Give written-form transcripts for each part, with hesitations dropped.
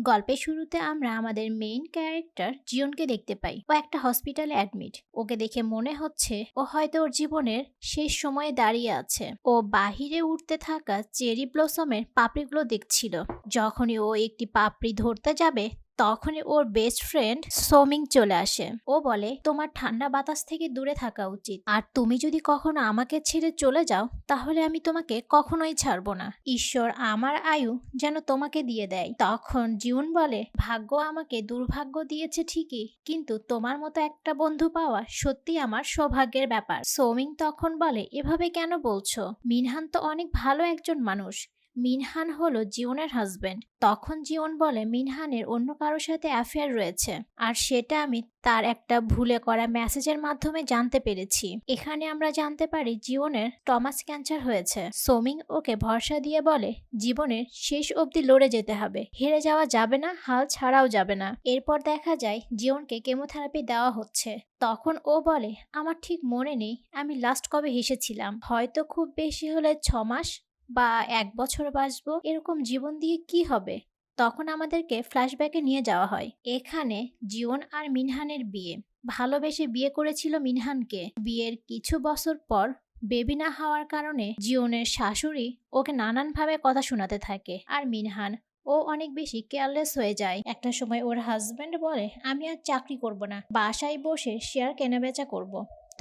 গল্পের শুরুতে আমরা আমাদের মেইন ক্যারেক্টার জিয়নকে দেখতে পাই। ও একটা হসপিটালে অ্যাডমিট। ওকে দেখে মনে হচ্ছে ও হয়তো ওর জীবনের শেষ সময়ে দাঁড়িয়ে আছে। ও বাহিরে উঠতে থাকা চেরি ব্লসমের পাপড়িগুলো দেখছিল। যখনই ও একটি পাপড়ি ধরতে যাবে তখনই ওর বেস্ট ফ্রেন্ড সোমিং চলে আসে। ও বলে, তোমার ঠান্ডা বাতাস থেকে দূরে থাকা উচিত, আর তুমি যদি কখনো আমাকে ছেড়ে চলে যাও তাহলে আমি তোমাকে কখনোই ছাড়বো না। ঈশ্বর আমার আয়ু যেন তোমাকে দিয়ে দেয়। তখন জিউন বলে, ভাগ্য আমাকে দুর্ভাগ্য দিয়েছে ঠিকই, কিন্তু তোমার মতো একটা বন্ধু পাওয়া সত্যি আমার সৌভাগ্যের ব্যাপার। সোমিং তখন বলে, এভাবে কেন বলছো? মিনহান তো অনেক ভালো একজন মানুষ। মিনহান হলো জিওনের হাজবেন্ড। তখন জিওন বলে, মিনহানের অন্য কারোর সাথে অ্যাফেয়ার রয়েছে, আর সেটা আমি তার একটা ভুলে করা মেসেজের মাধ্যমে জানতে পেরেছি। এখানে আমরা জানতে পারি জিওনের টমাস ক্যান্সার হয়েছে। সোমিং ওকে ভরসা দিয়ে বলে, জীবনের শেষ অবধি লড়ে যেতে হবে, হেরে যাওয়া যাবে না, হাল ছাড়াও যাবে না। এরপর দেখা যায় জিওনকে কেমোথেরাপি দেওয়া হচ্ছে। তখন ও বলে, আমার ঠিক মনে নেই আমি লাস্ট কবে হেসেছিলাম, হয়তো খুব বেশি হলে 6 মাস বা 1 বছর বাঁচবো। এরকম জীবন দিয়ে কি হবে? তখন আমাদেরকে ফ্ল্যাশব্যাকে নিয়ে যাওয়া হয়। এখানে জিওন আর মিনহানের বিয়ে। ভালোবেসে বিয়ে করেছিল মিনহানকে। বিয়ের কিছু বছর পর বেবি না হওয়ার কারণে জিওনের শাশুড়ি ওকে নানানভাবে কথা শোনাতে থাকে, আর মিনহান ও অনেক বেশি কেয়ারলেস হয়ে যায়। একটা সময় ওর হাজবেন্ড বলে, আমি আর চাকরি করব না, বাসায় বসে শেয়ার কেনাবেচা করব।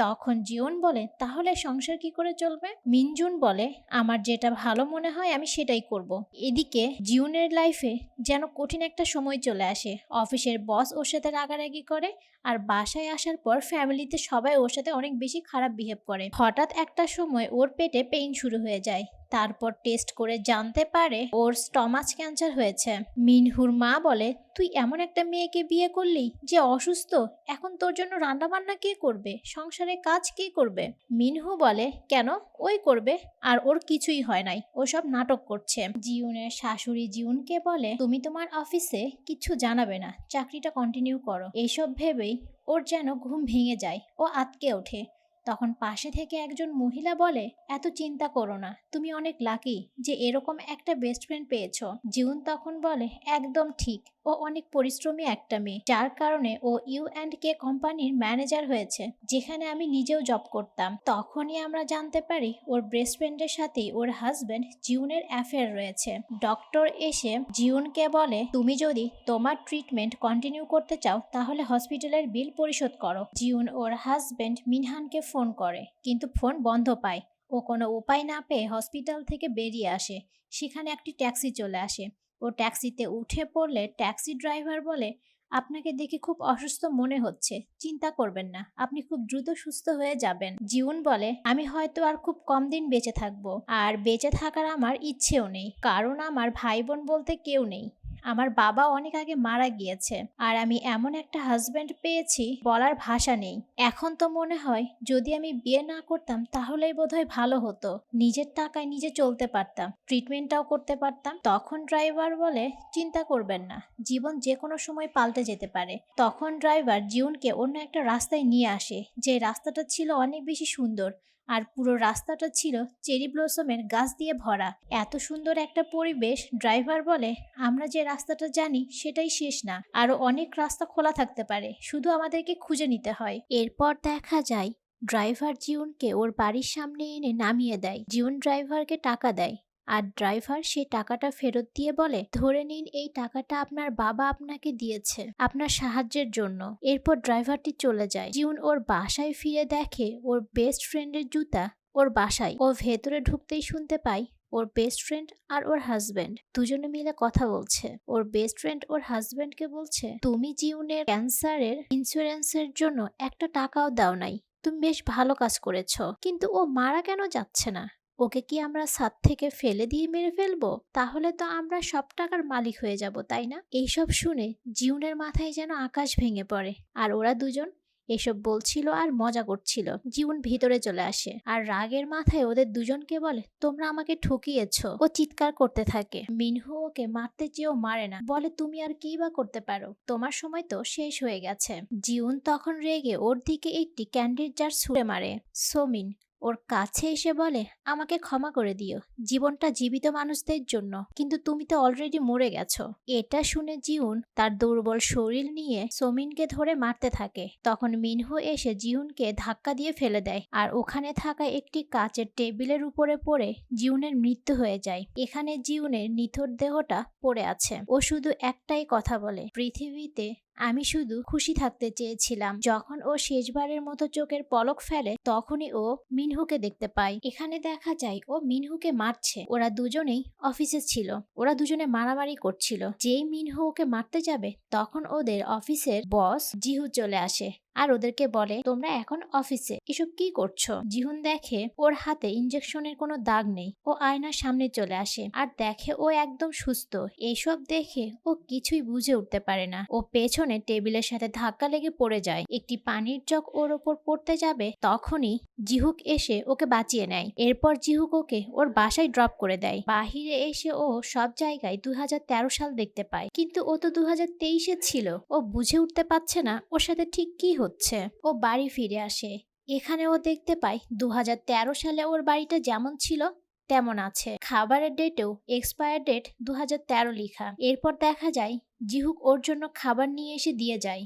তখন জিওন বলে, তাহলে সংসার কি করে চলবে? মিনজুন বলে, আমার যেটা ভালো মনে হয় আমি সেটাই করব। এদিকে জিওনের লাইফে যেন কঠিন একটা সময় চলে আসে। অফিসের বস ওর সাথে রাগারাগি করে, আর বাসায় আসার পর ফ্যামিলিতে সবাই ওর সাথে অনেক বেশি খারাপ বিহেভ করে। হঠাৎ একটা সময় ওর পেটে পেইন শুরু হয়ে যায়। তারপর টেস্ট করে জানতে পারে ওর স্টমাচ ক্যান্সার হয়েছে। মিনহুর মা বলে, তুই এমন একটা মেয়েকে বিয়ে করলি যে অসুস্থ, এখন তোর জন্য রান্নাবান্না কে করবে, সংসারে কাজ কে করবে? মিনহু বলে, কেন, ওই করবে, আর ওর কিছুই হয় নাই, ও সব নাটক করছে। জিউনের শাশুড়ি জিউনকে বলে, তুমি তোমার অফিসে কিছু জানাবে না, চাকরিটা কন্টিনিউ করো। এইসব ভেবেই ওর যেন ঘুম ভেঙে যায়, ও আঁতকে ওঠে। তখন পাশে থেকে একজন মহিলা বলে, এত চিন্তা করো না, তুমি অনেক লাকি যে এরকম একটা বেস্ট ফ্রেন্ড পেয়েছো। জিউন তখন বলে, একদম ঠিক, ও অনেক পরিশ্রমী একটা মেয়ে, যার কারণে ও ইউ&কে কোম্পানির ম্যানেজার হয়েছে, যেখানে আমি নিজেও জব করতাম। তখনই আমরা জানতে পারি ওর বেস্ট ফ্রেন্ডের সাথেই ওর হাজবেন্ড জিউনের অ্যাফেয়ার রয়েছে। ডক্টর এসে জিউনকে বলে, তুমি যদি তোমার ট্রিটমেন্ট কন্টিনিউ করতে চাও তাহলে হসপিটালের বিল পরিশোধ করো। জিউন ওর হাজবেন্ড মিনহানকে ফোন করে, কিন্তু ফোন বন্ধ পায়। ও কোনো উপায় না পেয়ে হসপিটাল থেকে বেরিয়ে আসে। সেখানে একটি ট্যাক্সি চলে আসে। ও ট্যাক্সিতে উঠে পড়লে ট্যাক্সি ড্রাইভার বলে, আপনাকে দেখে খুব অসুস্থ মনে হচ্ছে, চিন্তা করবেন না, আপনি খুব দ্রুত সুস্থ হয়ে যাবেন। জিউন বলে, আমি হয়তো আর খুব কম দিন বেঁচে থাকবো, আর বেঁচে থাকার আমার ইচ্ছেও নেই, কারণ আমার ভাই বোন বলতে কেউ নেই। আমার বাবা অনেক আগে মারা গিয়েছে, আর আমি এমন একটা হাজবেন্ড পেয়েছি বলার ভাষা নেই। এখন তো মনে হয় যদি আমি বিয়ে না করতাম তাহলেই বোধহয় ভালো হতো, নিজের টাকায় নিজে চলতে পারতাম, ট্রিটমেন্টটাও করতে পারতাম। তখন ড্রাইভার বলে, চিন্তা করবেন না, জীবন যে কোনো সময় পাল্টে যেতে পারে। তখন ড্রাইভার জিউনকে অন্য একটা রাস্তায় নিয়ে আসে, যে রাস্তাটা ছিল অনেক বেশি সুন্দর, আর পুরো রাস্তাটা ছিল চেরি ব্লসমের গাছ দিয়ে ভরা। এত সুন্দর একটা পরিবেশ। ড্রাইভার বলে, আমরা যে রাস্তাটা জানি সেটাই শেষ না, আরো অনেক রাস্তা খোলা থাকতে পারে, শুধু আমাদেরকে খুঁজে নিতে হয়। এরপর দেখা যায় ড্রাইভার জিউনকে ওর বাড়ির সামনে এনে নামিয়ে দেয়। জিউন ড্রাইভারকে টাকা দেয়, আর ড্রাইভার সেই টাকাটা ফেরত দিয়ে বলে, ধরে নিন, এই টাকাটা আপনার বাবা আপনাকে দিয়েছে আপনার সাহায্যের জন্য। এরপর ড্রাইভারটি চলে যায়। জিউন ওর বাসায় ফিরে দেখে ওর বেস্ট ফ্রেন্ডের জুতা ওর বাসায়। ও ভেতরে ঢুকতেই শুনতে পায় ওর বেস্ট ফ্রেন্ড আর ওর হাজবেন্ড দুজনে মিলে কথা বলছে। ওর বেস্ট ফ্রেন্ড ওর হাজবেন্ডকে বলছে, তুমি জিউনের ক্যান্সারের ইন্স্যুরেন্সের জন্য একটা টাকাও দাও নাই, তুমি বেশ ভালো কাজ করেছো, কিন্তু ও মারা কেন যাচ্ছে না? ওকে কি আমরা ছাদ থেকে ফেলে দিয়ে মেরে ফেলবো? তাহলে তো আমরা সব টাকার মালিক হয়ে যাব, তাই না? এইসব শুনে জিউনের মাথায় যেন আকাশ ভেঙে পড়ে। আর ওরা দুজন এসব বলছিল আর মজা করছিল। জিউন ভিতরে চলে আসে আর রাগের মাথায় ওদের দুজনকে বলে, তোমরা আমাকে ঠকিয়েছো। ও চিৎকার করতে থাকে। মিনহু ওকে মারতে চেয়েও মারে না, বলে, তুমি আর কি বা করতে পারো, তোমার সময় তো শেষ হয়ে গেছে। জিউন তখন রেগে ওর দিকে একটি ক্যান্ডির জার ছুঁড়ে মারে। সোমিন ওর কাছে এসে বলে, আমাকে ক্ষমা করে দিও, জীবনটা জীবিত মানুষদের জন্য, কিন্তু তুমি তো অলরেডি মরে গেছো। এটা শুনে জিউন তার দুর্বল শরীর নিয়ে সোমিনকে ধরে মারতে থাকে। তখন মিনহো এসে জিউনকে ধাক্কা দিয়ে ফেলে দেয়, আর ওখানে থাকা একটি কাচের টেবিলের উপরে পড়ে জিউনের মৃত্যু হয়ে যায়। এখানে জিউনের নিথর দেহটা পড়ে আছে। ও শুধু একটাই কথা বলে, পৃথিবীতে আমি শুধু খুশি থাকতে চেয়েছিলাম। যখন ও শেষবারের মতো চোখের পলক ফেলে তখনই ও মিনহুকে দেখতে পায়। এখানে দেখা যায় ও মিনহুকে মারছে। ওরা দুজনেই অফিসে ছিল, ওরা দুজনে মারামারি করছিল। যেই মিনহু ওকে মারতে যাবে তখন ওদের অফিসের বস জিহু চলে আসে আর ওদেরকে বলে, তোমরা এখন অফিসে এসব কি করছো? জিহুন দেখে ওর হাতে ইনজেকশনের কোনো দাগ নেই। ও আয়নার সামনে চলে আসে আর দেখে ও একদম সুস্থ। এইসব দেখে ও কিছুই বুঝে উঠতে পারে না। ও পেছনে টেবিলের সাথে ধাক্কা লেগে পড়ে যায়। একটি পানির জগ ওর ওপর পড়তে যাবে তখনই জিহুক এসে ওকে বাঁচিয়ে নেয়। এরপর জিহুক ওকে ওর বাসায় ড্রপ করে দেয়। বাহিরে এসে ও সব জায়গায় 2013 সাল দেখতে পায়, কিন্তু ও তো 2023-এ ছিল। ও বুঝে উঠতে পারছে না ওর সাথে ঠিক কি হচ্ছে। ও বাড়ি ফিরে আসে। এখানে ও দেখতে পায় 2013 সালে ওর বাড়িটা যেমন ছিল তেমন আছে। খাবারের ডেটেও এক্সপায়ার ডেট 2013 লেখা। এরপর দেখা যায় জিহুক ওর জন্য খাবার নিয়ে এসে দিয়ে যায়।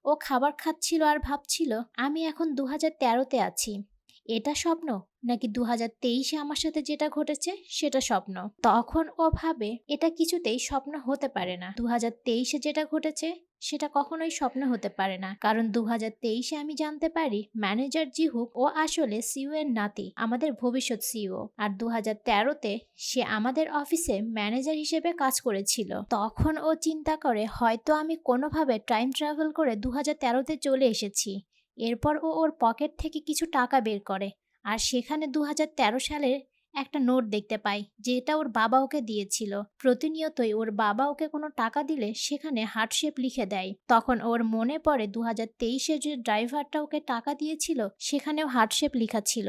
ও খাবার খাচ্ছিল আর ভাবছিল, আমি এখন 2013-তে আছি। এটা স্বপ্ন নাকি 2023-এ আমার সাথে যেটা ঘটেছে সেটা স্বপ্ন? তখন ও ভাবে এটা কিছুতেই স্বপ্ন হতে পারে না। 2023-এ যেটা ঘটেছে সেটা কখনোই স্বপ্ন হতে পারে না, কারণ 2023-এ আমি জানতে পারি ম্যানেজার জিহুক ও আসলে সিইও এর নাতি, আমাদের ভবিষ্যৎ সিইও। আর 2013-তে সে আমাদের অফিসে ম্যানেজার হিসেবে কাজ করেছিল। তখন ও চিন্তা করে, হয়তো আমি কোনোভাবে টাইম ট্রাভেল করে 2013-তে চলে এসেছি। এরপর ও ওর পকেট থেকে কিছু টাকা বের করে আর সেখানে 2013 সালের একটা নোট দেখতে পায়, যেটা ওর বাবা ওকে দিয়েছিল। প্রতিনিয়তই ওর বাবা ওকে কোনো টাকা দিলে সেখানে হার্ট শেপ লিখে দেয়। তখন ওর মনে পড়ে 2023-এ যে ড্রাইভারটা ওকে টাকা দিয়েছিল সেখানেও হার্ট শেপ লেখা ছিল।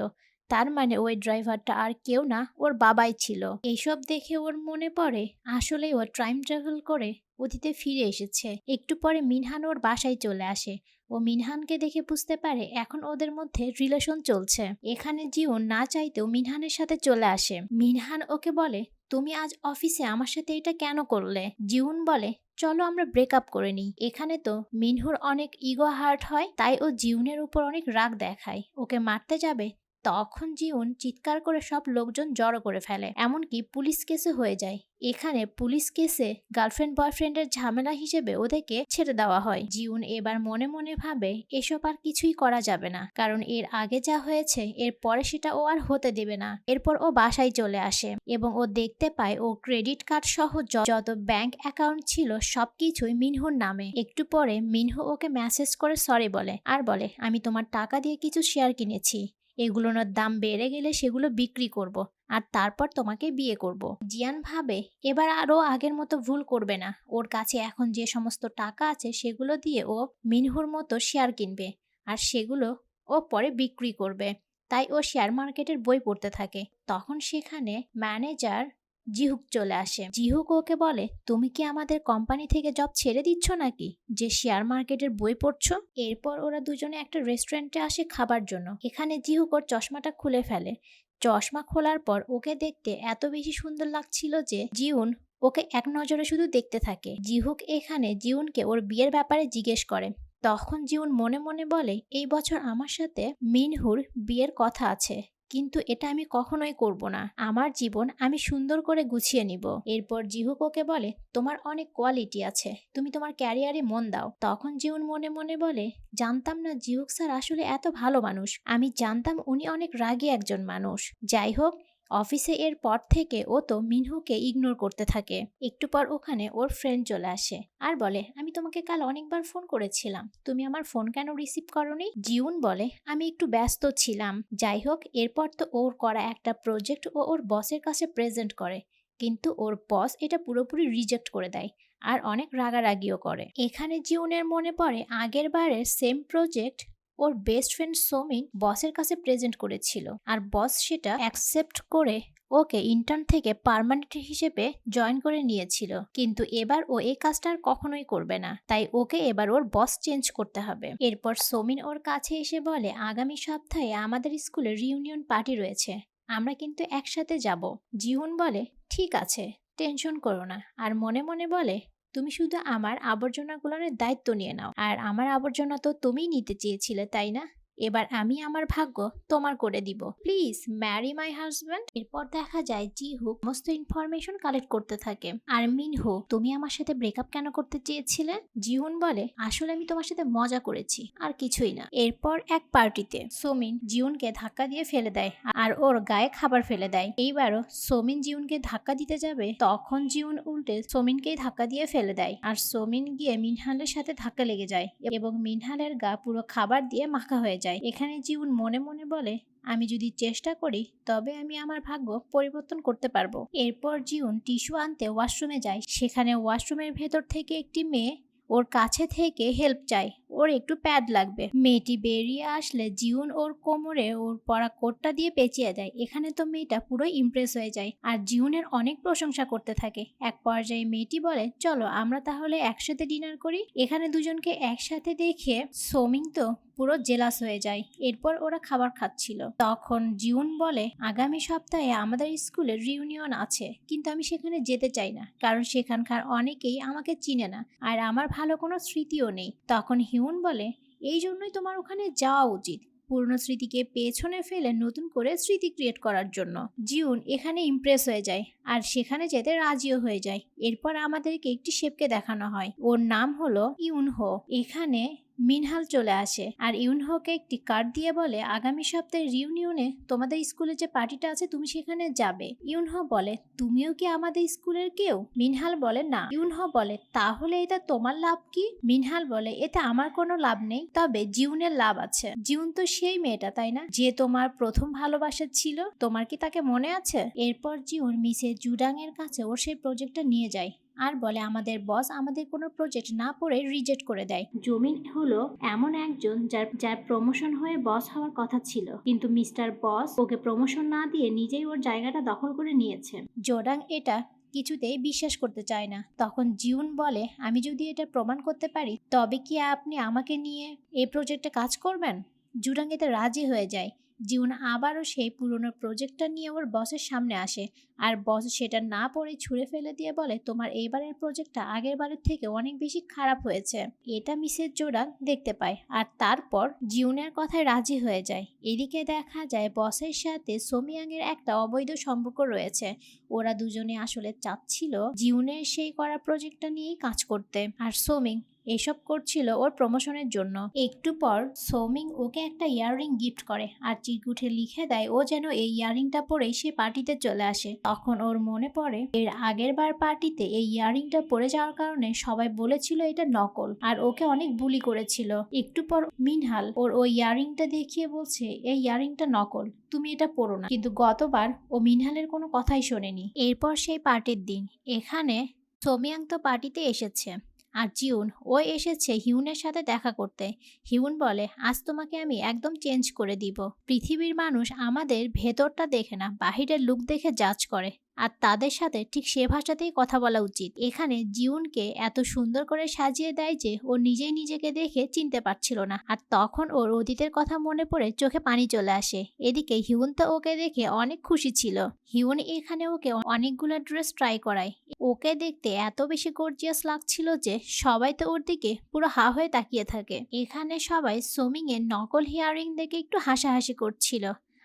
তার মানে ওই ড্রাইভারটা আর কেউ না, ওর বাবাই ছিল। এইসব দেখে ওর মনে পড়ে আসলেই ও টাইম ট্রাভেল করে অতীতে ফিরে এসেছে। একটু পরে মিনহান ওর বাসায় চলে আসে। ও মিনহানকে দেখে বুঝতে পারে এখন ওদের মধ্যে রিলেশন চলছে। এখানে জিউন না চাইতেও মিনহানের সাথে চলে আসে। মিনহান ওকে বলে, তুমি আজ অফিসে আমার সাথে এটা কেন করলে? জিউন বলে, চলো আমরা ব্রেকআপ করে নিই। এখানে তো মিনহুর অনেক ইগো হার্ট হয়, তাই ও জিউনের উপর অনেক রাগ দেখায়। ওকে মারতে যাবে তখন জিউন চিৎকার করে সব লোকজন জড়ো করে ফেলে, এমনকি পুলিশ কেসে হয়ে যায়। এখানে পুলিশ কেসে গার্লফ্রেন্ড বয়ফ্রেন্ডের ঝামেলা হিসেবে ওদেরকে ছেড়ে দেওয়া হয়। জিউন এবার মনে মনে ভাবে এসব আর কিছুই করা যাবে না, কারণ এর আগে যা হয়েছে এর পরে সেটা ও আর হতে দেবে না। এরপর ও বাসায় চলে আসে এবং ও দেখতে পায় ও ক্রেডিট কার্ড সহ যত ব্যাংক অ্যাকাউন্ট ছিল সবকিছুই মিনহুর নামে। একটু পরে মিনহু ওকে মেসেজ করে সরি বলে আর বলে, আমি তোমার টাকা দিয়ে কিছু শেয়ার কিনেছি, এগুলোর দাম বেড়ে গেলে সেগুলো বিক্রি করব আর তারপর তোমাকে বিয়ে করব। জিয়ান ভাবে এবার আরও আগের মতো ভুল করবে না। ওর কাছে এখন যে সমস্ত টাকা আছে সেগুলো দিয়ে ও মিনহুর মতো শেয়ার কিনবে আর সেগুলো ও পরে বিক্রি করবে। তাই ও শেয়ার মার্কেটের বই পড়তে থাকে। তখন সেখানে ম্যানেজার জিহুক চলে আসে। জিহুক ওকে বলে, তুমি কি আমাদের কোম্পানি থেকে জব ছেড়ে দিচ্ছ নাকি যে শেয়ার মার্কেটের বই পড়ছো? এরপর ওরা দুজনে একটা রেস্টুরেন্টে আসে খাবার জন্য। এখানে জিহুক ওর চশমাটা খুলে ফেলে। চশমা খোলার পর ওকে দেখতে এত বেশি সুন্দর লাগছিল যে জিউন ওকে এক নজরে শুধু দেখতে থাকে। জিহুক এখানে জিউনকে ওর বিয়ের ব্যাপারে জিজ্ঞেস করে। তখন জিউন মনে মনে বলে, এই বছর আমার সাথে মিনহুর বিয়ের কথা আছে, কিন্তু এটা আমি কখনোই করব না। আমার জীবন আমি সুন্দর করে গুছিয়ে নিব। এরপর জিহুক ওকে বলে, তোমার অনেক কোয়ালিটি আছে, তুমি তোমার ক্যারিয়ারে মন দাও। তখন জিউন মনে মনে বলে, জানতাম না জিহুক স্যার আসলে এত ভালো মানুষ, আমি জানতাম উনি অনেক রাগী একজন মানুষ। যাই হোক, অফিসে এর পর থেকে ও তো মিনহুকে ইগনোর করতে থাকে। একটু পর ওখানে ওর ফ্রেন্ড চলে আসে আর বলে, আমি তোমাকে কাল অনেকবার ফোন করেছিলাম, তুমি আমার ফোন কেন রিসিভ করোনি? জিউন বলে, আমি একটু ব্যস্ত ছিলাম। যাই হোক, এরপর তো ওর করা একটা প্রজেক্ট ও ওর বসের কাছে প্রেজেন্ট করে, কিন্তু ওর বস এটা পুরোপুরি রিজেক্ট করে দেয় আর অনেক রাগারাগিও করে। এখানে জিউনের মনে পড়ে আগের বারের সেম প্রজেক্ট ওর বেস্ট ফ্রেন্ড সোমিন বসের কাছে প্রেজেন্ট করেছিল আর বস সেটা অ্যাকসেপ্ট করে ওকে ইন্টার্ন থেকে পার্মানেন্ট হিসেবে জয়েন করে নিয়েছিল, কিন্তু এবার ও এই কাজটা আর কখনোই করবে না, তাই ওকে এবার ওর বস চেঞ্জ করতে হবে। এরপর সোমিন ওর কাছে এসে বলে, আগামী সপ্তাহে আমাদের স্কুলে রিউনিয়ন পার্টি রয়েছে, আমরা কিন্তু একসাথে যাব। জিহুন বলে, ঠিক আছে, টেনশন করো না। আর মনে মনে বলে, তুমি শুধু আমার আবর্জনাগুলোর দায়িত্ব নিয়ে নাও, আর আমার আবর্জনা তো তুমিই নিতে চেয়েছিলে, তাই না? এবার আমি আমার ভাগ্য তোমার করে দিব, প্লিজ ম্যারি মাই হাজব্যান্ড। এরপর দেখা যায় জিহু সমস্ত ইনফরমেশন কালেক্ট করতে থাকে। আর মিনহো, তুমি আমার সাথে ব্রেকআপ কেন করতে চেয়েছিলে? জিহুন বলে, আসলে আমি তোমার সাথে মজা করেছি, আর কিছুই না। এরপর এক পার্টিতে সোমিন জিউনকে ধাক্কা দিয়ে ফেলে দেয়, আর ওর গায়ে খাবার ফেলে দেয়। এইবারও সোমিন জিউনকে ধাক্কা দিতে যাবে, তখন জিউন উল্টে সোমিনকেই ধাক্কা দিয়ে ফেলে দেয়, আর সোমিন গিয়ে মিনহালের সাথে ধাক্কা লেগে যায় এবং মিনহালের গা পুরো খাবার দিয়ে মাখা হয়ে যায়। এখানে জিউন মনে মনে বলে, আমি যদি চেষ্টা করি তবে আমি আমার ভাগ্য পরিবর্তন করতে পারবো। এরপর জিউন টিস্যু আনতে ওয়াশরুমে যায়। সেখানে ওয়াশরুমের ভেতর থেকে একটি মেয়ে ওর কাছে থেকে হেল্প চায়, ওর একটু প্যাড লাগবে। মেয়েটি বেরিয়ে আসলে জিউন ওর কোমরে ওর পরা কোটটা দিয়ে পেঁচিয়ে দেয়। এখানে তো মেয়েটা পুরো ইমপ্রেস হয়ে যায় আর জিউনের অনেক প্রশংসা করতে থাকে। এক পর্যায়ে মেয়েটি বলে, চলো আমরা তাহলে একসাথে ডিনার করি। এখানে দুজনকে একসাথে দেখে সোমিং তো পুরো জেলাস হয়ে যায়। এরপর ওরা খাবার খাচ্ছিল, তখন জিউন বলে, আগামী সপ্তাহে আমাদের স্কুলে রিউনিয়ন আছে, কিন্তু আমি সেখানে যেতে চাই না, কারণ সেখানকার অনেকেই আমাকে চিনে না, আর আমার ভালো কোনো স্মৃতিও নেই। তখন হিউন বলে, এই জন্যই তোমার ওখানে যাওয়া উচিত, পুরনো স্মৃতিকে পেছনে ফেলে নতুন করে স্মৃতি ক্রিয়েট করার জন্য। জিউন এখানে ইমপ্রেস হয়ে যায় আর সেখানে যেতে রাজিও হয়ে যায়। এরপর আমাদেরকে একটি শেফকে দেখানো হয়, ওর নাম হলো ইউনহো। এখানে মিনহাল চলে আসে আর ইউনহোকে একটি কার্ড দিয়ে বলে, আগামী সপ্তাহে রিউনিয়নে তোমাদের স্কুলে যে পার্টিটা আছে তুমি সেখানে যাবে। ইউনহো বলে, তুমিও কি আমাদের স্কুলের কেউ? মিনহাল বলে, না। ইউনহো বলে, তাহলে এটা তোমার লাভ কি? মিনহাল বলে, এতে আমার কোনো লাভ নেই, তবে জিউনের লাভ আছে। জিউন তো সেই মেয়েটা, তাই না, যে তোমার প্রথম ভালোবাসা ছিল, তোমার কি তাকে মনে আছে? এরপর জিউন মিসেস জুডাং এর কাছে ওর সেই প্রজেক্টটা নিয়ে যায় আর বলে, আমাদের বস আমাদের কোনো প্রজেক্ট না পড়ে রিজেক্ট করে দেয়। জমিন হলো এমন একজন যার প্রমোশন হয়ে বস হওয়ার কথা ছিল, কিন্তু মিস্টার বস ওকে প্রমোশন না দিয়ে নিজেই ওর জায়গাটা দখল করে নিয়েছে। জোডাং এটা কিছুতেই বিশ্বাস করতে চায় না। তখন জিউন বলে, আমি যদি এটা প্রমাণ করতে পারি তবে কি আপনি আমাকে নিয়ে এই প্রজেক্টে কাজ করবেন? জুডাং এতে রাজি হয়ে যায়। জিউন আবারও সেই পুরনো প্রজেক্টটা নিয়ে ওর বসের সামনে আসে আর বস সেটা না পড়ে ছুঁড়ে ফেলে দিয়ে বলে, তোমার এইবারের প্রজেক্টটা আগের বারের থেকে অনেক বেশি খারাপ হয়েছে। এটা মিসেস জোডাং দেখতে পায় আর তারপর জিউনের কথায় রাজি হয়ে যায়। এদিকে দেখা যায় বসের সাথে সোমিয়াং এর একটা অবৈধ সম্পর্ক রয়েছে। ওরা দুজনে আসলে চাচ্ছিল জিউনের সেই করা প্রজেক্টটা নিয়েই কাজ করতে, আর সোমিং এসব করছিল ওর প্রমোশনের জন্য। একটু পর সৌমিং ওকে একটা ইয়াররিং গিফট করে আর চিরকুটে লিখে দেয় ও যেন এই ইয়াররিংটা পরেই সে পার্টিতে চলে আসে। তখন ওর মনে পড়ে এর আগের বার পার্টিতে এই ইয়াররিংটা পরে যাওয়ার কারণে সবাই বলেছিল এটা নকল আর ওকে অনেক বুলি করেছিল। একটু পর মিনহাল ওই ইয়াররিংটা দেখিয়ে বলছে, এই ইয়াররিংটা নকল, তুমি এটা পরো না। কিন্তু গতবার ও মিনহালের কোনো কথাই শোনেনি। এরপর সেই পার্টির দিন, এখানে সোমিয়াং তো পার্টিতে এসেছে আর জিউন ও এসেছে হিউনের সাথে দেখা করতে। হিউন বলে, আজ তোমাকে আমি একদম চেঞ্জ করে দিব। পৃথিবীর মানুষ আমাদের ভেতরটা দেখে না, বাহিরের লুক দেখে জাজ করে, আর তাদের সাথে ঠিক সে ভাষাতেই কথা বলা উচিত। এখানে জিউনকে এত সুন্দর করে সাজিয়ে দেয় যে ও নিজেই নিজেকে দেখে চিনতে পারছিল না, আর তখন ওর অতীতের কথা মনে পড়ে চোখে পানি চলে আসে। এদিকে হিউন তো ওকে দেখে অনেক খুশি ছিল। হিউন এখানে ওকে অনেকগুলো ড্রেস ট্রাই করায়। ওকে দেখতে এত বেশি গর্জিয়াস লাগছিল যে সবাই তো ওর দিকে পুরো হা হয়ে তাকিয়ে থাকে। এখানে সবাই সোমিং এর নকল হিয়ারিং দেখে একটু হাসাহাসি করছিল,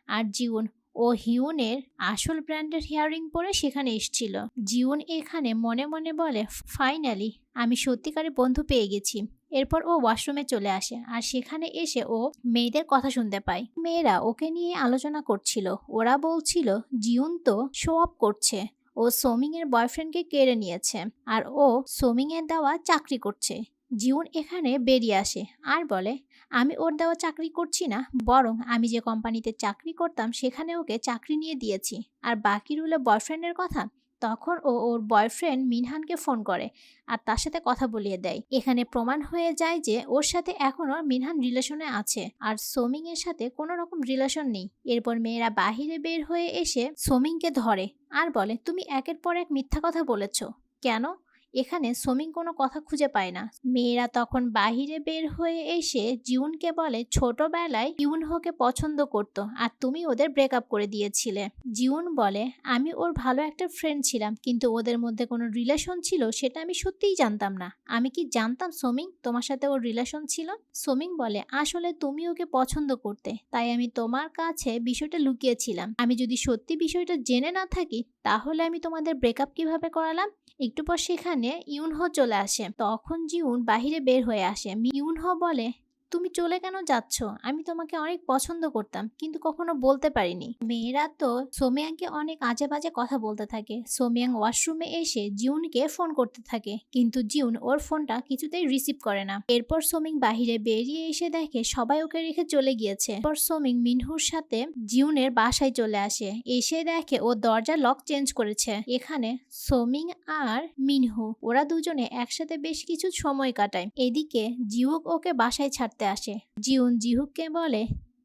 আর জিউন ও হিউনের আসল ব্র্যান্ডের হিয়ারিং পরে সেখানে এসেছিল। জিউন এখানে মনে মনে বলে, ফাইনালি আমি সত্যিকারের বন্ধু পেয়ে গেছি। এরপর ও ওয়াশরুমে চলে আসে আর সেখানে এসে ও মেয়েদের কথা শুনতে পায়। মেয়েরা ওকে নিয়ে আলোচনা করছিল। ওরা বলছিল জিউন তো শো অফ করছে, ও সোমিং এর বয়ফ্রেন্ডকে কেড়ে নিয়েছে আর ও সোমিং এর দেওয়া চাকরি করছে। জিউন এখানে বেরিয়ে আসে আর বলে, আমি ওর দেওয়া চাকরি করছি না, বরং আমি যে কোম্পানিতে চাকরি করতাম সেখানে ওকে চাকরি নিয়ে দিয়েছি। আর বাকি রইল বয়ফ্রেন্ডের কথা, তখন ও ওর বয়ফ্রেন্ড মিনহানকে ফোন করে আর তার সাথে কথা বলিয়ে দেয়। এখানে প্রমাণ হয়ে যায় যে ওর সাথে এখনো মিনহান রিলেশনে আছে আর সোমিং এর সাথে কোনো রকম রিলেশন নেই। এরপর মেয়েরা বাহিরে বের হয়ে এসে সোমিংকে ধরে আর বলে, তুমি একের পর এক মিথ্যা কথা বলেছো কেন? এখানে সোমিং কোনো কথা খুঁজে পায় না। মেয়েরা তখন বাহিরে বের হয়ে এসে জিউনকে বলে, ছোটবেলায় ইউনহোকে পছন্দ করত আর তুমি ওদের ব্রেকআপ করে দিয়েছিলে। জিউন বলে, আমি ওর ভালো একটা ফ্রেন্ড ছিলাম, কিন্তু ওদের মধ্যে কোনো রিলেশন ছিল সেটা আমি সত্যিই জানতাম না। আমি কি জানতাম সোমিং তোমার সাথে ওর রিলেশন ছিল? সোমিং বলে, আসলে তুমি ওকে পছন্দ করতে, তাই আমি তোমার কাছে বিষয়টা লুকিয়েছিলাম। আমি যদি সত্যি বিষয়টা জেনে না থাকি তাহলে আমি তোমাদের ব্রেকআপ কিভাবে করালাম? একটু পর সেখানে ইউনহো চলে আসে। তখন জিউন বাহিরে বের হয়ে আসে। ইউনহো বলে, তুমি চলে কেন যাচ্ছ? আমি তোমাকে অনেক পছন্দ করতাম, কিন্তু কখনো বলতে পারিনি। মেয়েরা তো সোমিয়াংকে অনেক আজে বাজে কথা বলতে থাকে। সোমিয়াং ওয়াশরুমে এসে জিউনকে ফোন করতে থাকে, কিন্তু জিউন ওর ফোনটা কিছুতেই রিসিভ করে না। এরপর সোমিং বাহিরে বেরিয়ে এসে দেখে সবাই ওকে রেখে চলে গিয়েছে। এরপর সোমিং মিনহুর সাথে জিউনের বাসায় চলে আসে। এসে দেখে ও দরজা লক চেঞ্জ করেছে। এখানে সোমিং আর মিনহু ওরা দুজনে একসাথে বেশ কিছু সময় কাটায়। এদিকে জিহুক ওকে বাসায় ছাড়তে আসে। জিউন জিহুককে বলে,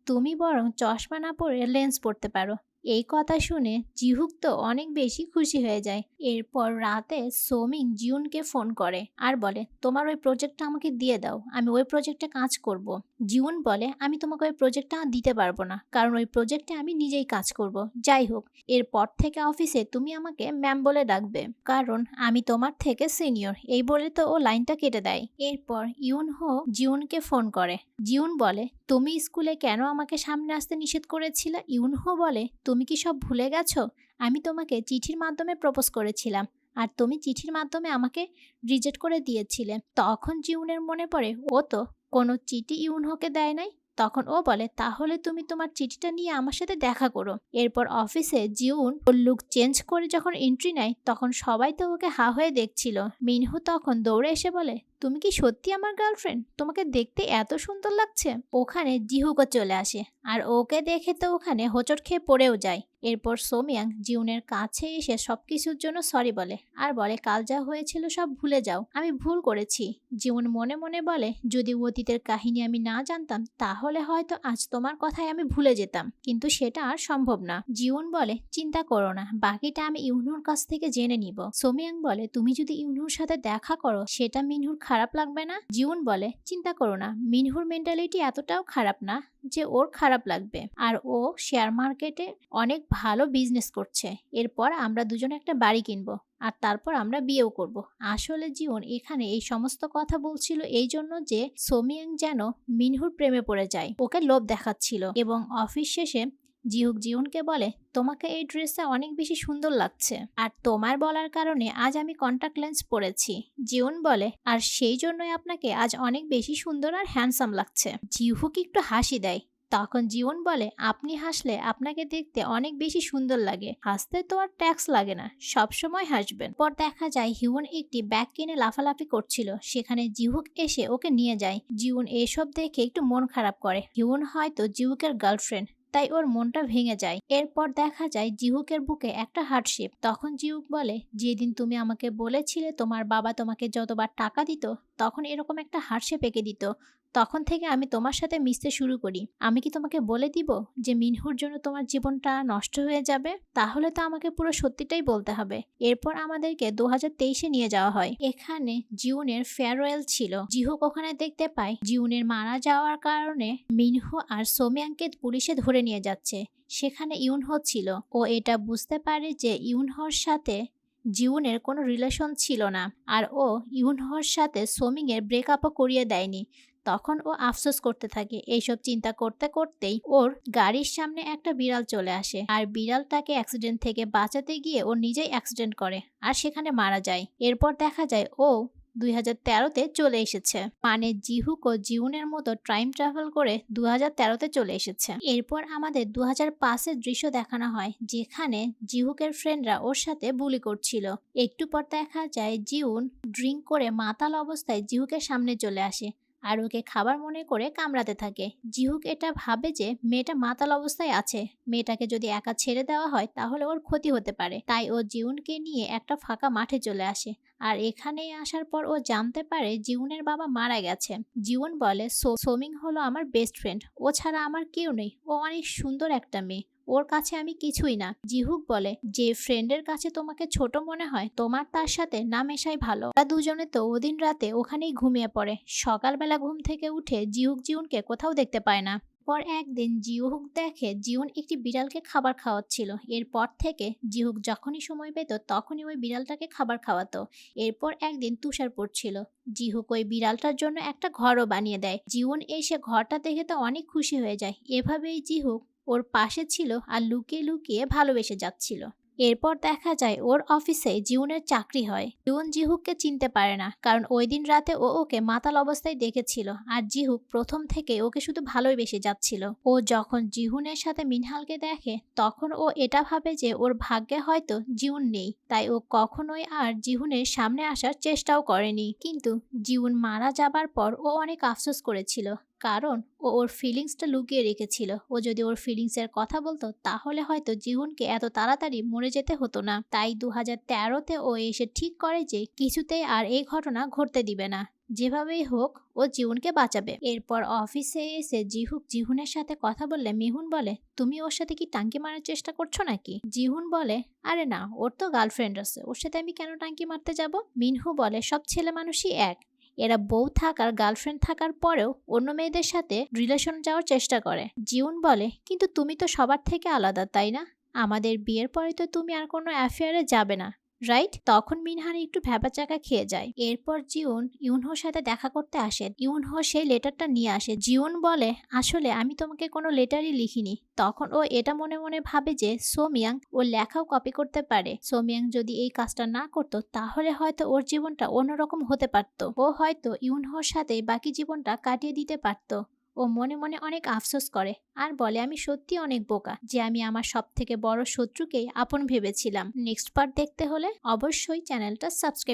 তুমি বরং চশমা না পরে লেন্স পরতে পারো। এই কথা শুনে জিহুক তো অনেক বেশি খুশি হয়ে যায়। এরপর রাতে সোমিং জিউনকে ফোন করে আর বলে, তোমার ওই প্রজেক্টটা আমাকে দিয়ে দাও, আমি ওই প্রজেক্টে কাজ করব। জিউন বলে, আমি তোমাকে ওই প্রজেক্টটা দিতে পারবো না, কারণ ওই প্রজেক্টে আমি নিজেই কাজ করব। যাই হোক, এরপর থেকে অফিসে তুমি আমাকে ম্যাম বলে ডাকবে, কারণ আমি তোমার থেকে সিনিয়র। এই বলে তো ও লাইনটা কেটে দেয়। এরপর ইউনহো জিউনকে ফোন করে। জিউন বলে, তুমি স্কুলে কেন আমাকে সামনে আসতে নিষেধ করেছিলে? ইউনহো বলে, তুমি কি সব ভুলে গেছো? আমি তোমাকে চিঠির মাধ্যমে প্রপোজ করেছিলাম আর তুমি চিঠির মাধ্যমে আমাকে রিজেক্ট করে দিয়েছিলে। তখন জিউনের মনে পড়ে ও তো কোনো চিঠি ইউনহোকে দেয় নাই। তখন ও বলে, তাহলে তুমি তোমার চিঠিটা নিয়ে আমার সাথে দেখা করো। এরপর অফিসে জিউন ওর লুক চেঞ্জ করে যখন এন্ট্রি নেয় তখন সবাই তো ওকে হা হয়ে দেখছিল। মিনহু তখন দৌড়ে এসে বলে, তুমি কি সত্যি আমার গার্লফ্রেন্ড? তোমাকে দেখতে এত সুন্দর লাগছে। ওখানে জিহুকও চলে আসে আর ওকে দেখে তো ওখানে হোঁচট খেয়ে পড়েও যায়। এরপর সোমিয়াং জিউনের কাছে এসে সবকিছুর জন্য সরি বলে আর বলে, কাল যা হয়েছিল সব ভুলে যাও, আমি ভুল করেছি। জিউন মনে মনে বলে, যদি অতীতের কাহিনী আমি না জানতাম তাহলে হয়তো আজ তোমার কথায় আমি ভুলে যেতাম, কিন্তু সেটা আর সম্ভব না। জিউন বলে, চিন্তা করো না, বাকিটা আমি ইউনুর কাছ থেকে জেনে নিব। সোমিয়াং বলে, তুমি যদি ইউনুর সাথে দেখা করো সেটা মিনহুর খারাপ লাগবে না? জিউন বলে, চিন্তা করো না, মিনহুর মেন্টালিটি এতটাও খারাপ না যে ওর খারাপ লাগবে, আর ও শেয়ার মার্কেটে অনেক ভালো বিজনেস করছে। এরপর আমরা দুজনে একটা বাড়ি কিনবো আর তারপর আমরা বিয়েও করব। আসলে জিউন এখানে এই সমস্ত কথা বলছিল এই জন্য যে সোমিয়াং যেন মিনহুর প্রেমে পড়ে যায়, ওকে লোভ দেখাচ্ছিল। এবং অফিস শেষে জিহুক জিউনকে বলে, তোমাকে এই ড্রেসটা অনেক বেশি সুন্দর লাগছে, আর তোমার বলার কারণে আজ আমি কন্টাক্ট লেন্স পরেছি। জিউন বলে, আর সেই জন্যই আপনাকে আজ অনেক বেশি সুন্দর আর হ্যান্ডসাম লাগছে। জিহুক একটু হাসি দেয়। তখন জিউন বলে, আপনি হাসলে আপনাকে দেখতে অনেক বেশি সুন্দর লাগে, হাসতে তো আর ট্যাক্স লাগে না, সবসময় হাসবেন। পর দেখা যায় হিউন একটি ব্যাগ কিনে লাফালাফি করছিল, সেখানে জিহুক এসে ওকে নিয়ে যায়। জিউন এসব দেখে একটু মন খারাপ করে। হিউন হয়তো জিহুকের গার্লফ্রেন্ড, তাই ওর মনটা ভেঙে যায়। এরপর দেখা যায় জিহুকের বুকে একটা হার্ট শেপ। তখন জিহুক বলে, যেদিন তুমি আমাকে বলেছিলে তোমার বাবা তোমাকে যতবার টাকা দিত তখন এরকম একটা হার্ট শেপ এঁকে দিত, তখন থেকে আমি তোমার সাথে মিশতে শুরু করি। আমি কি তোমাকে বলে দিব যে মিনহুর জন্য তোমার জীবনটা নষ্ট হয়ে যাবে? তাহলে তো আমাকে পুরো সত্যিটাই বলতে হবে। এরপর আমাদেরকে 2023-এ নিয়ে যাওয়া হয়। এখানে জিউনের ফেয়ারওয়েল ছিল। জিহুক ওখানে দেখতে পায় জিউনের মারা যাওয়ার কারণে মিনহু আর সোমিয়াংকে পুলিশে ধরে নিয়ে যাচ্ছে। সেখানে ইউনহো ছিল। ও এটা বুঝতে পারে যে ইউনহোর সাথে জিউনের কোনো রিলেশন ছিল না, আর ও ইউনহোর সাথে সোমিংয়ের ব্রেকআপও করিয়ে দেয়নি। তখন ও আফসোস করতে থাকে। এইসব চিন্তা করতে করতেই ওর গাড়ির সামনে একটা বিড়াল চলে আসে, আর বিড়ালটাকে অ্যাক্সিডেন্ট থেকে বাঁচাতে গিয়ে ও নিজেই অ্যাক্সিডেন্ট করে আর সেখানে মারা যায়। এরপর দেখা যায় ও 2013-তে চলে এসেছে, মানে জিহুক ও জিউনের মতো টাইম ট্রাভেল করে 2013-তে চলে এসেছে। এরপর আমাদের 2005-এর দৃশ্য দেখানো হয়, যেখানে জিহুকের ফ্রেন্ডরা ওর সাথে বুলি করছিল। একটু পর দেখা যায় জিউন ড্রিঙ্ক করে মাতাল অবস্থায় জিহুকের সামনে চলে আসে আর ওকে খাবার মনে করে কামড়াতে থাকে। জিহুক এটা ভাবে যে মেয়েটা মাতাল অবস্থায় আছে, মেয়েটাকে যদি একা ছেড়ে দেওয়া হয় তাহলে ওর ক্ষতি হতে পারে। তাই ও জিউনকে নিয়ে একটা ফাঁকা মাঠে চলে আসে। আর এখানে আসার পর ও জানতে পারে জিউনের বাবা মারা গেছে। জিউন বলে সোমিং হলো আমার বেস্ট ফ্রেন্ড, ও ছাড়া আমার কেউ নেই, ও অনেক সুন্দর একটা মেয়ে, ওর কাছে আমি কিছুই না। জিহুক বলে যে ফ্রেন্ডের কাছে তোমাকে ছোট মনে হয় তোমার তার সাথে না মেশাই ভালো। ওরা দুজনে তো ওদিন রাতে ওখানেই ঘুমিয়ে পড়ে। সকালবেলা ঘুম থেকে উঠে জিহুক জিউনকে কোথাও দেখতে পায় না। পর একদিন জিহুক দেখে জিউন একটি বিড়ালকে খাবার খাওয়াচ্ছিল। এরপর থেকে জিহুক যখনই সময় পেত তখনই ওই বিড়ালটাকে খাবার খাওয়াতো। এরপর একদিন তুষার পড়ছিল, জিহুক ওই বিড়ালটার জন্য একটা ঘরও বানিয়ে দেয়। জিউন এসে ঘরটা দেখে তো অনেক খুশি হয়ে যায়। এভাবেই জিহুক ওর পাশে ছিল আর লুকিয়ে লুকিয়ে ভালোবেসে যাচ্ছিল। এরপর দেখা যায় ওর অফিসে জিউনের চাকরি হয়। জিউন জিহুককে চিনতে পারে না, কারণ ওই দিন রাতে ও ওকে মাতাল অবস্থায় দেখেছিল। আর জিহুক প্রথম থেকে ওকে শুধু ভালোই বেসে যাচ্ছিল। ও যখন জিহুনের সাথে মিনহালকে দেখে তখন ও এটা ভাবে যে ওর ভাগ্যে হয়তো জিউন নেই, তাই ও কখনোই আর জিহুনের সামনে আসার চেষ্টাও করেনি। কিন্তু জিউন মারা যাবার পর ও অনেক আফসোস করেছিল, কারণ ও ওর ফিলিংসটা লুকিয়ে রেখেছিল। ও যদি ওর ফিলিংসের কথা বলতো তাহলে হয়তো জিহুনকে এত তাড়াতাড়ি মরে যেতে হতো না। তাই 2013-তে ও এসে ঠিক করে যে কিছুতেই আর এই ঘটনা ঘটতে দিবে না, যেভাবেই হোক ও জিহুনকে বাঁচাবে। এরপর অফিসে এসে জিহুক জিহুনের সাথে কথা বললে মিহুন বলে তুমি ওর সাথে কি টাঙ্কি মারার চেষ্টা করছো নাকি? জিহুন বলে আরে না, ওর তো গার্লফ্রেন্ড আছে, ওর সাথে আমি কেন টাঙ্কি মারতে যাব? মিনহু বলে সব ছেলে মানুষই এক, এরা বউ থাকার গার্লফ্রেন্ড থাকার পরেও অন্য মেয়েদের সাথে রিলেশন যাওয়ার চেষ্টা করে। জিউন বলে কিন্তু তুমি তো সবার থেকে আলাদা, তাই না? আমাদের বিয়ের পরে তো তুমি আর কোনো অ্যাফেয়ারে যাবে না, রাইট? তখন মিনহান একটু ভ্যাবাচাকা খেয়ে যায়। এরপর জিউন ইউনহোর সাথে দেখা করতে আসে। ইউনহো সেই লেটারটা নিয়ে আসে। জিউন বলে আসলে আমি তোমাকে কোনো লেটারই লিখিনি। তখন ও এটা মনে মনে ভাবে যে সোমিয়াং ওর লেখাও কপি করতে পারে। সোমিয়াং যদি এই কাজটা না করতো তাহলে হয়তো ওর জীবনটা অন্যরকম হতে পারত। ও হয়তো ইউনহোর সাথে বাকি জীবনটা কাটিয়ে দিতে পারত। ও মনে মনে অনেক আফসোস করে আর বলে আমি সত্যি অনেক বোকা যে আমি আমার সব থেকে বড় শত্রুকেই আপন ভেবেছিলাম। নেক্সট পার্ট দেখতে হলে অবশ্যই চ্যানেলটা সাবস্ক্রাইব